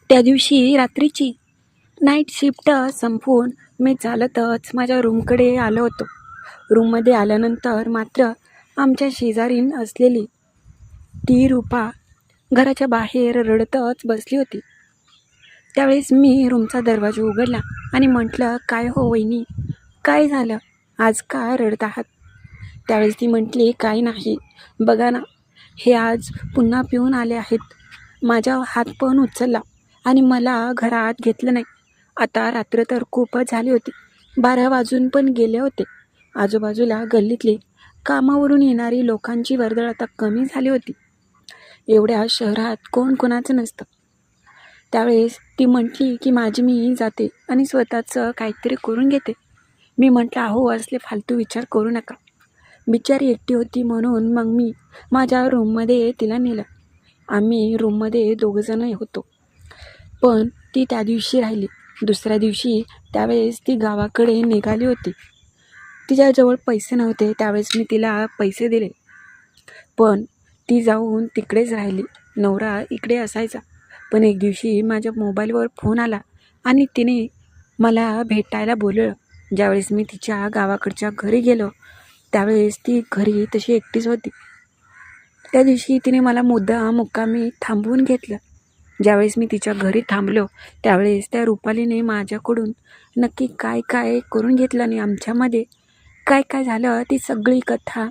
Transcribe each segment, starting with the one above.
त्या दिवशी रात्रीची नाईट शिफ्ट संपवून मी चालतच माझ्या रूमकडे आलो होतो. रूममध्ये आल्यानंतर मात्र आमच्या शेजारीन असलेली ती रूपा घराच्या बाहेर रडतच बसली होती. त्यावेळेस मी रूमचा दरवाजा उघडला आणि म्हटलं, काय हो वहिनी, काय झालं, आज का रडत आहात? त्यावेळेस ती म्हटली, काही नाही, बघा ना, हे आज पुन्हा पिऊन आले आहेत. माझा हात पण उचलला आणि मला घरात घेतलं नाही. आता रात्र तर खूपच झाली होती, 12 वाजून पण गेले होते. आजूबाजूला गल्लीतली कामावरून येणारी लोकांची वर्दळ आता कमी झाली होती. एवढ्या शहरात कोण कोणाचं नसतं. त्यावेळेस ती म्हटली की माझी मी जाते आणि स्वतःचं काहीतरी करून घेते. मी म्हटलं, अहो असले फालतू विचार करू नका. बिचारी एकटी होती म्हणून मग मी माझ्या रूममध्ये तिला नेलं. आम्ही रूममध्ये 2 जण होतो. पण ती त्या दिवशी राहिली. दुसऱ्या दिवशी त्यावेळेस ती गावाकडे निघाली होती. तिच्याजवळ पैसे नव्हते. त्यावेळेस मी तिला पैसे दिले, पण ती जाऊन तिकडेच राहिली. नवरा इकडे असायचा. पण एक दिवशी माझ्या मोबाईलवर फोन आला आणि तिने मला भेटायला बोलवलं. ज्यावेळेस मी तिच्या गावाकडच्या घरी गेलो त्यावेळेस ती घरी तशी एकटीच होती. त्या दिवशी तिने मला मुक्कामी थांबवून घेतलं. ज्यावेळेस मी तिच्या घरी थांबलो त्यावेळेस त्या रुपालीने माझ्याकडून नक्की काय काय करून घेतलं आणि आमच्यामध्ये काय काय झालं ती सगळी कथा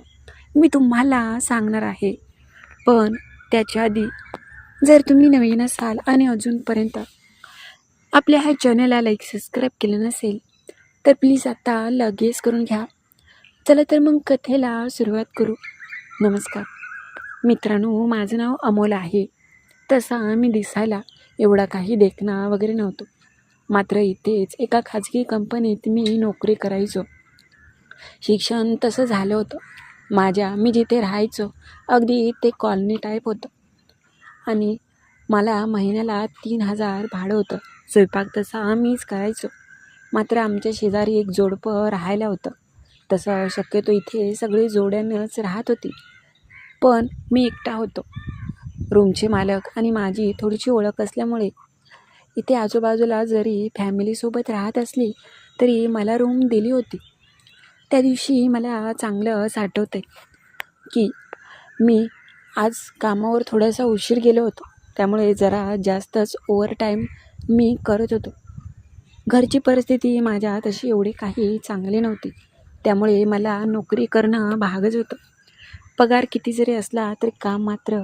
मी तुम्हाला सांगणार आहे. पण त्याच्या आधी जर तुम्ही नवीन असाल आणि अजूनपर्यंत आपल्या ह्या चॅनलला लाईक सबस्क्राईब केलं नसेल तर प्लीज आता लगेच करून घ्या. चला तर मग कथेला सुरुवात करू. नमस्कार मित्रांनो, माझं नाव अमोल आहे. तसा मी दिसायला एवढा काही देखणा वगैरे नव्हतो. मात्र इथेच एका खाजगी कंपनीत मी नोकरी करायचो. शिक्षण तसं झालं होतं. मी जिथे राहायचो अगदी ते कॉलनी टाईप होतं आणि मला महिन्याला 3,000 भाडं होतं. स्वयंपाक तसा मीच करायचो. मात्र आमच्या शेजारी एक जोडपं राहायला होतं. तसं शक्यतो इथे सगळे जोड्यानंच राहत होती, पण मी एकटा होतो. रूमचे मालक आणि माझी थोडीशी ओळख असल्यामुळे इथे आजूबाजूला जरी फॅमिलीसोबत राहत असली तरी मला रूम दिली होती. त्या दिवशी मला चांगलं आठवतंय की मी आज कामावर थोडासा उशीर गेलो होतो. त्यामुळे जरा जास्तच ओव्हरटाईम मी करत होतो. घरची परिस्थिती माझ्या तशी एवढी काही चांगली नव्हती. त्यामुळे मला नोकरी करणं भागच होतं. पगार किती जरी असला तरी काम मात्र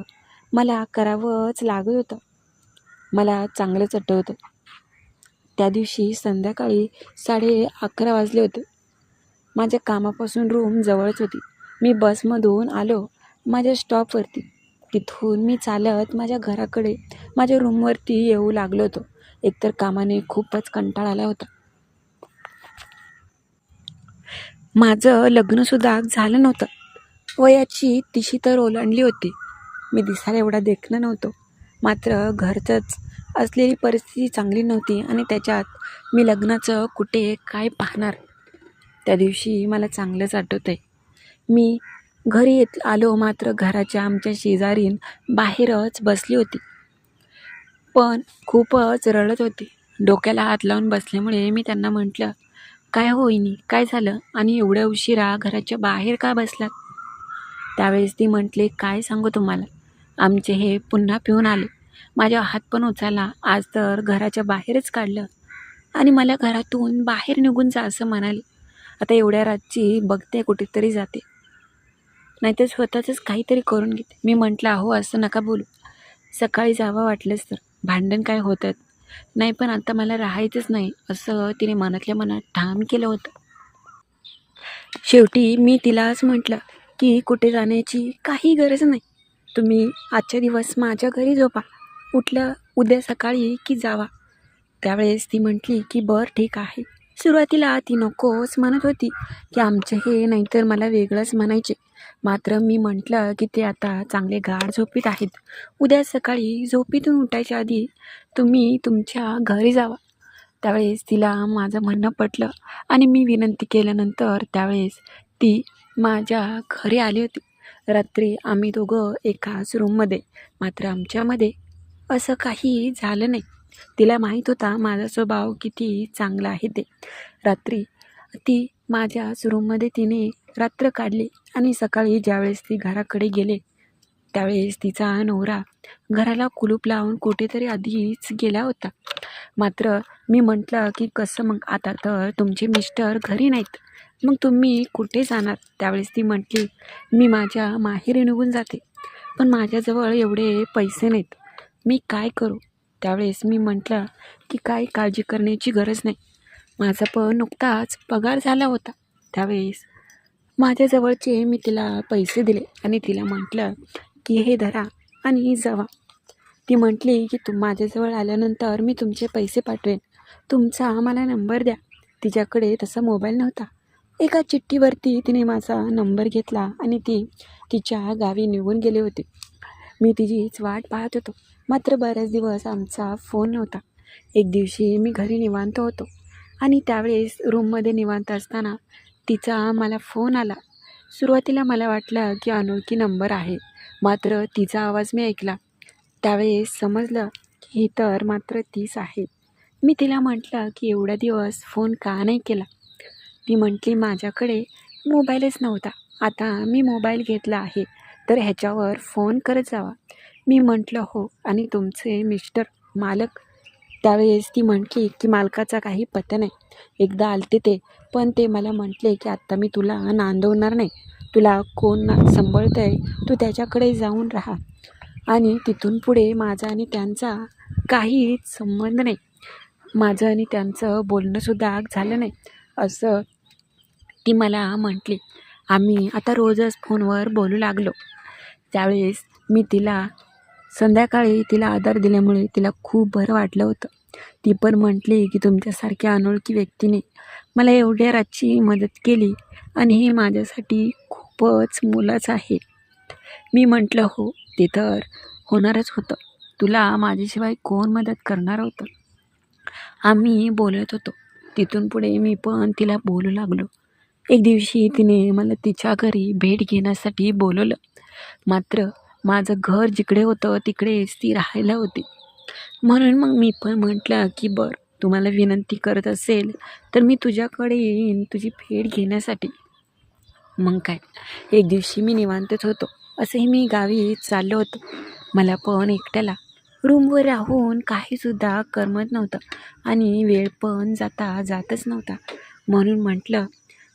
मला करावंच लागत होतं. मला चांगलंच आठवतं, त्या दिवशी संध्याकाळी 11:30 वाजले होते. माझ्या कामापासून रूम जवळच होती. मी बसमधून आलो माझ्या स्टॉपवरती. तिथून मी चालत माझ्या घराकडे माझ्या रूमवरती येऊ लागलो होतो. एकतर कामाने खूपच कंटाळा आला होता. माझं लग्नसुद्धा झालं नव्हतं. वयाची 30 तर ओलांडली होती. मी दिसायला एवढा देखणं नव्हतो. मात्र घरचंच असलेली परिस्थिती चांगली नव्हती आणि त्याच्यात मी लग्नाचं कुठे काय पाहणार. त्या दिवशी मला चांगलंच आठवतं आहे. मी घरी आलो मात्र घराच्या आमच्या शेजारीन बाहेरच बसली होती, पण खूपच रडत होती. डोक्याला हात लावून बसल्यामुळे मी त्यांना म्हटलं, काय हो वहिनी, काय झालं आणि एवढ्या उशिरा घराच्या बाहेर का बसलात? त्यावेळेस ती म्हटली, काय सांगू तुम्हाला, आमचे हे पुन्हा पिऊन आले. माझ्या हात पण उचलला, आज तर घराच्या बाहेरच काढलं आणि मला घरातून बाहेर निघून जा असं म्हणाले. आता एवढ्या रातची बघते कुठेतरी जाते, नाहीतर स्वतःचंच काहीतरी करून घेते. मी म्हटलं, अहो असं नका बोलू, सकाळी जावं वाटलंच तर, भांडण काय होतात नाही, पण आता मला राहायचंच नाही असं तिने मनातल्या मनात ठाम केलं होतं. शेवटी मी तिलाच म्हटलं की कुठे जाण्याची काही गरज नाही, तुम्ही आजच्या दिवस माझ्या घरी झोपा, उद्या सकाळी की जावा. त्यावेळेस ती म्हटली की बरं ठीक आहे. सुरुवातीला ती नकोच म्हणत होती की आमचे हे, नाहीतर मला वेगळंच म्हणायचे. मात्र मी म्हटलं की ते आता चांगले गाढ झोपीत आहेत, उद्या सकाळी झोपीतून उठायच्या आधी तुम्ही तुमच्या घरी जावा. त्यावेळेस तिला माझं म्हणणं पटलं आणि मी विनंती केल्यानंतर त्यावेळेस ती माझ्या घरी आली होती. रात्री आम्ही दोघं एकाच रूममध्ये. मात्र आमच्यामध्ये असं काही झालं नाही. तिला माहीत होता माझा स्वभाव किती चांगला आहे ते. रात्री ती माझ्याच रूममध्ये तिने रात्र काढली आणि सकाळी ज्यावेळेस ती घराकडे गेले त्यावेळेस तिचा नवरा घराला कुलूप लावून कुठेतरी आधीच गेला होता. मात्र मी म्हटलं की कसं मग, आता तर तुमचे मिस्टर घरी नाहीत, मग तुम्ही कुठे जाणार? त्यावेळेस ती म्हटली मी माझ्या माहेरी निघून जाते, पण माझ्याजवळ एवढे पैसे नाहीत, मी काय करू? त्यावेळेस मी म्हटलं की काय काळजी करण्याची गरज नाही, माझा पण नुकताच पगार झाला होता. त्यावेळेस माझ्याजवळचे मी तिला पैसे दिले आणि तिला म्हटलं की हे धरा आणि जावा. ती म्हटली की माझ्याजवळ आल्यानंतर मी तुमचे पैसे पाठवेन, तुमचा मला नंबर द्या. तिच्याकडे तसा मोबाईल नव्हता. एका चिठ्ठीवरती तिने माझा नंबर घेतला आणि ती तिच्या गावी निघून गेले होते. मी तिचीच वाट पाहत होतो. मात्र बरेच दिवस आमचा फोन नव्हता. एक दिवशी मी घरी निवांत होतो आणि त्यावेळेस रूममध्ये निवांत असताना तिचा मला फोन आला. सुरुवातीला मला वाटलं की अनोळखी नंबर आहे, मात्र तिचा आवाज मी ऐकला त्यावेळेस समजलं की ही तर मात्र तीच आहे. मी तिला म्हटलं की एवढा दिवस फोन का नाही केला? ती म्हटली माझ्याकडे मोबाईलच नव्हता, आता मी मोबाईल घेतला आहे तर ह्याच्यावर फोन करत जावा. मी म्हटलं हो, आणि तुमचे मिस्टर मालक? त्यावेळेस ती म्हटली की मालकाचा काही पत्ता नाही, एकदा आलते ते, पण ते मला म्हटले की आत्ता मी तुला नांदवणार नाही, तुला कोण सांभाळतं आहे तू त्याच्याकडे जाऊन राहा, आणि तिथून पुढे माझा आणि त्यांचा काहीच संबंध नाही, माझं आणि त्यांचं बोलणंसुद्धा झालं नाही, असं ती मला म्हटली. आम्ही आता रोजच फोनवर बोलू लागलो. त्यावेळेस मी तिला संध्याकाळी तिला आधार दिल्यामुळे तिला खूप बरं वाटलं होतं. ती पण म्हटली की तुमच्यासारख्या अनोळखी व्यक्तीने मला एवढ्या रातची मदत केली आणि हे माझ्यासाठी खूपच मोलाचं आहे. मी म्हटलं हो, ते तर होणारच होतं, तुला माझ्याशिवाय कोण मदत करणार होतं? आम्ही बोलत होतो. तिथून पुढे मी पण तिला बोलू लागलो. एक दिवशी तिने मला तिच्या घरी भेट घेण्यासाठी बोलवलं. मात्र माझं घर जिकडे होतं तिकडेच ती राहायला होती. म्हणून मग मी पण म्हटलं की बरं, तुम्हाला विनंती करत असेल तर मी तुझ्याकडे येईन तुझी भेट घेण्यासाठी. मग काय, एक दिवशी मी निवांतच होतो. असेही मी गावी चाललो होतो. मला पण एकट्याला रूमवर राहून काहीसुद्धा करमत नव्हतं आणि वेळ पण जातच नव्हता. म्हणून म्हटलं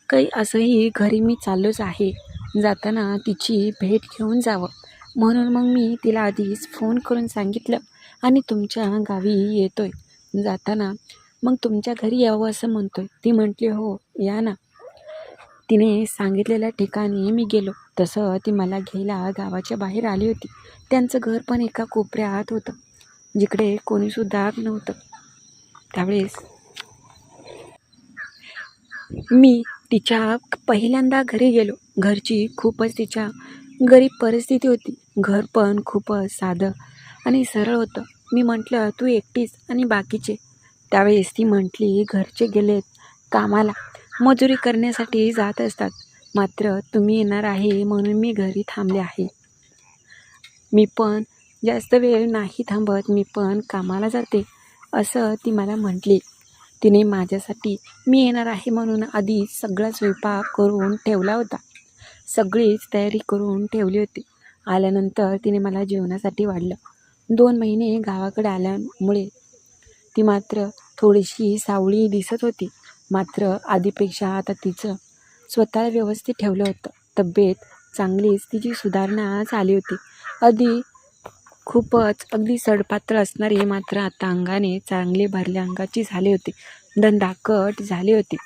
काही असंही घरी मी चाललोच आहे, जाताना तिची भेट घेऊन जावं. म्हणून मग मी तिला आधीच फोन करून सांगितलं आणि तुमच्या गावी येतोय, जाताना मग तुमच्या घरी यावं असं म्हणतोय. ती म्हटली हो या ना. तिने सांगितलेल्या ठिकाणी मी गेलो. तसं ती मला घ्यायला गावाच्या बाहेर आली होती. त्यांचं घर पण एका कोपऱ्यात होतं, जिकडे कोणीसुद्धा नव्हतं. त्यावेळेस मी तिच्या पहिल्यांदा घरी गेलो. घरची खूपच तिच्या गरीब परिस्थिती होती. घर पण खूपच साधं आणि सरळ होतं. मी म्हटलं तू एकटीच आणि बाकीचे? त्यावेळेस ती म्हटली घरचे गेलेत कामाला, मजुरी करण्यासाठी जात असतात, मात्र तुम्ही येणार आहे म्हणून मी घरी थांबले आहे. मी पण जास्त वेळ नाही थांबत, मी पण कामाला जाते, असं ती मला म्हटली. तिने माझ्यासाठी मी येणार आहे म्हणून आधीच सगळा स्वयंपाक करून ठेवला होता. सगळीच तयारी करून ठेवली होती. आल्यानंतर तिने मला जेवणासाठी वाढलं. 2 महिने गावाकडे आल्यामुळे ती मात्र थोडीशी सावळी दिसत होती. मात्र आधीपेक्षा आता तिचं स्वतःला व्यवस्थित ठेवलं होतं. तब्येत चांगलीच तिची सुधारणा झाली होती. खूपच अगदी सडपातळ असणारी, मात्र आता अंगाने चांगले भरल्या अंगाची झाली होती, दंडाकट झाली होती.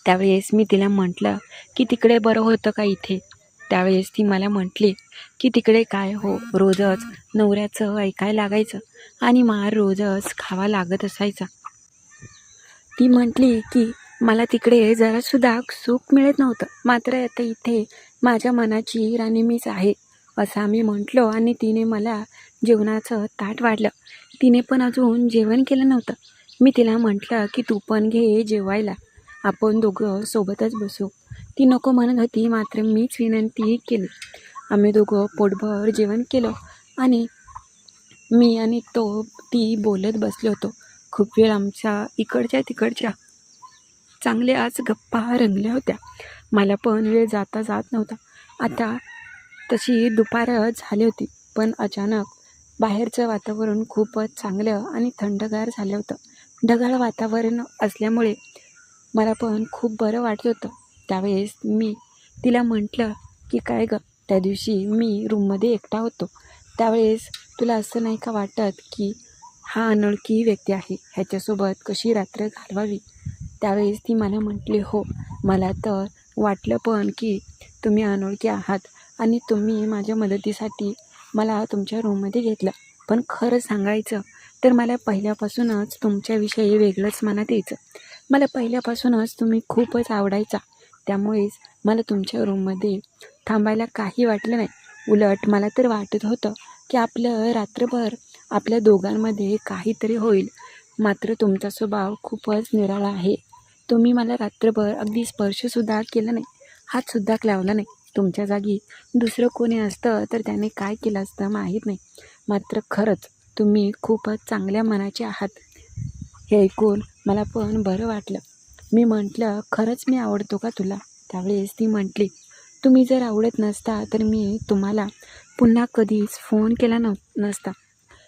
त्यावेळेस मी तिला म्हटलं की तिकडे बरं होतं का इथे? त्यावेळेस ती मला म्हटली की तिकडे काय हो, रोजच नवऱ्याचं ऐकायला लागायचं आणि मार रोजच खावा लागत असायचा. ती म्हटली की मला तिकडे जरासुद्धा सुख मिळत नव्हतं, मात्र आता इथे माझ्या मनाची राणी मीच आहे, असं आम्ही म्हटलो आणि तिने मला जेवणाचं ताट वाढलं. तिने पण अजून जेवण केलं नव्हतं. मी तिला म्हटलं की तू पण घे जेवायला, आपण दोघं सोबतच बसू. ती नको म्हणत होती, मात्र मीच विनंती केली. आम्ही दोघं पोटभर जेवण केलं आणि मी आणि ती बोलत बसलो होतो. खूप वेळ आमच्या इकडच्या तिकडच्या चांगल्या आज गप्पा रंगल्या होत्या. मला पण वेळ जाता जात नव्हता. आता तशी दुपार झाली होती, पण अचानक बाहेरचं वातावरण खूपच चांगलं आणि थंडगार झालं होतं. ढगाळ वातावरण असल्यामुळे मला पण खूप बरं वाटत होतं. त्यावेळेस मी तिला म्हटलं की काय गं, त्या दिवशी मी रूममध्ये एकटा होतो, त्यावेळेस तुला असं नाही का वाटत की हा अनोळखी व्यक्ती आहे, ह्याच्यासोबत कशी रात्र घालवावी? त्यावेळेस ती मला म्हटली, हो, मला तर वाटलं पण की तुम्ही अनोळखी आहात आणि तुम्ही माझ्या मदतीसाठी मला तुमच्या रूममध्ये घेतलं. पण खरं सांगायचं तर मला पहिल्यापासूनच तुमच्याविषयी वेगळंच मनात यायचं. मला पहिल्यापासूनच तुम्ही खूपच आवडायचा. त्यामुळेच मला तुमच्या रूममध्ये थांबायला काही वाटलं नाही. उलट मला तर वाटत होतं की आपलं रात्रभर आपल्या दोघांमध्ये काहीतरी होईल. मात्र तुमचा स्वभाव खूपच निराळा आहे. तुम्ही मला रात्रभर अगदी स्पर्शसुद्धा केला नाही, हातसुद्धा लावला नाही. तुमच्या जागी दुसरं कोणी असतं तर त्याने काय केलं असतं माहीत नाही. मात्र खरंच तुम्ही खूपच चांगल्या मनाचे आहात. हे ऐकून मला पण बरं वाटलं. मी म्हटलं, खरंच मी आवडतो का तुला? त्यावेळेस ती म्हटली, तुम्ही जर आवडत नसता तर मी तुम्हाला पुन्हा कधीच फोन केला नसता.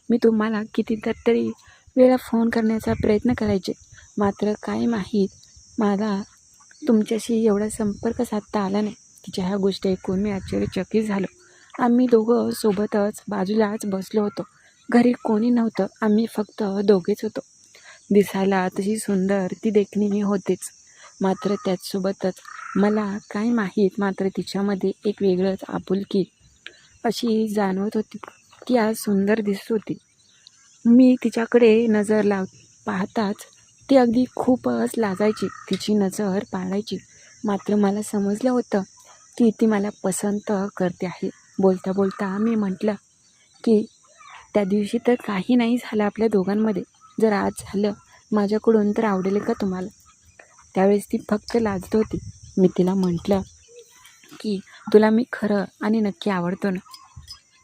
मी तुम्हाला कितीतरी वेळा फोन करण्याचा प्रयत्न करायचे. मात्र काय माहीत मला तुमच्याशी एवढा संपर्क साधता आला नाही. तिच्या ह्या गोष्टी ऐकून मी आश्चर्यचकित झालो. आम्ही दोघं सोबतच बाजूलाच बसलो होतो. घरी कोणी नव्हतं, आम्ही फक्त दोघेच होतो. दिसायला तशी सुंदर ती देखणी होतीच, मात्र त्याचसोबतच मला काय माहीत मात्र तिच्यामध्ये एक वेगळंच आपुलकी अशी जाणवत होती. ती आज सुंदर दिसत होती. मी तिच्याकडे नजर पाहताच ती अगदी खूपच लाजायची, तिची नजर पाडायची. मात्र मला समजलं होतं की ती मला पसंत करते आहे. बोलता बोलता मी म्हटलं की त्या दिवशी तर काही नाही झालं आपल्या दोघांमध्ये, जर आज झालं माझ्याकडून तर आवडेल का तुम्हाला? त्यावेळेस ती फक्त लाजत होती. मी तिला म्हटलं की तुला मी खरं आणि नक्की आवडतो ना?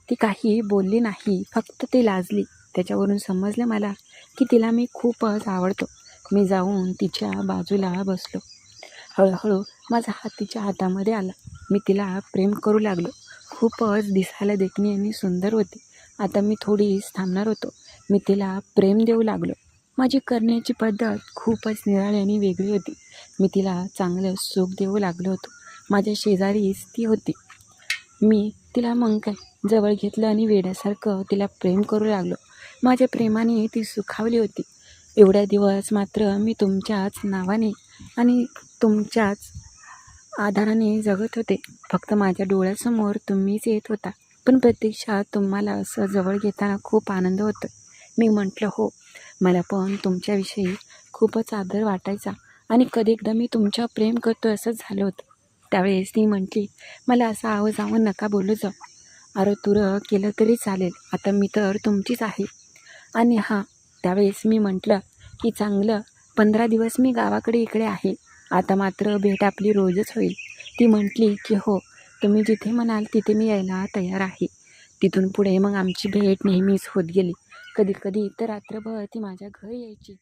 ती काही बोलली नाही, फक्त ती लाजली. त्याच्यावरून समजलं मला की तिला मी खूपच आवडतो. मी जाऊन तिच्या बाजूला बसलो. हळूहळू माझा हात तिच्या हातामध्ये आला. मी तिला प्रेम करू लागलो. खूपच दिसायला देखणी आणि सुंदर होती. आता मी थोडीच थांबणार होतो. मी तिला प्रेम देऊ लागलो. माझी करण्याची पद्धत खूपच निराळी आणि वेगळी होती. मी तिला चांगलं सुख देऊ लागलो होतो. माझ्या शेजारीच ती होती. मी तिला मग काय जवळ घेतलं आणि वेड्यासारखं तिला प्रेम करू लागलो. माझ्या प्रेमाने ती सुखावली होती. एवढ्या दिवस मात्र मी तुमच्याच नावाने आणि तुमच्याच आधाराने जगत होते. फक्त माझ्या डोळ्यासमोर तुम्हीच येत होता. पण प्रत्यक्षात तुम्हाला असं जवळ घेताना खूप आनंद होतो. मी म्हटलं, हो, मला पण तुमच्याविषयी खूपच आदर वाटायचा आणि कधी एकदा मी तुमच्यावर प्रेम करतो असंच झालं होतं. त्यावेळेस ती म्हटली, मला असं आवाजावं नका बोलू जाऊ. अरे तुरं केलं तरी चालेल, आता मी तर तुमचीच आहे. आणि हां, त्यावेळेस मी म्हटलं की चांगलं 15 दिवस मी गावाकडे इकडे आहे. आता मात्र भेट आपली रोजच होईल. ती म्हटली की हो, तुम्ही जिथे म्हणाल तिथे मी यायला तयार आहे. तिथून पुढे मग आमची भेट नेहमीच होत गेली. कधी कधी तर रात्रभर ती माझ्या घरी यायची.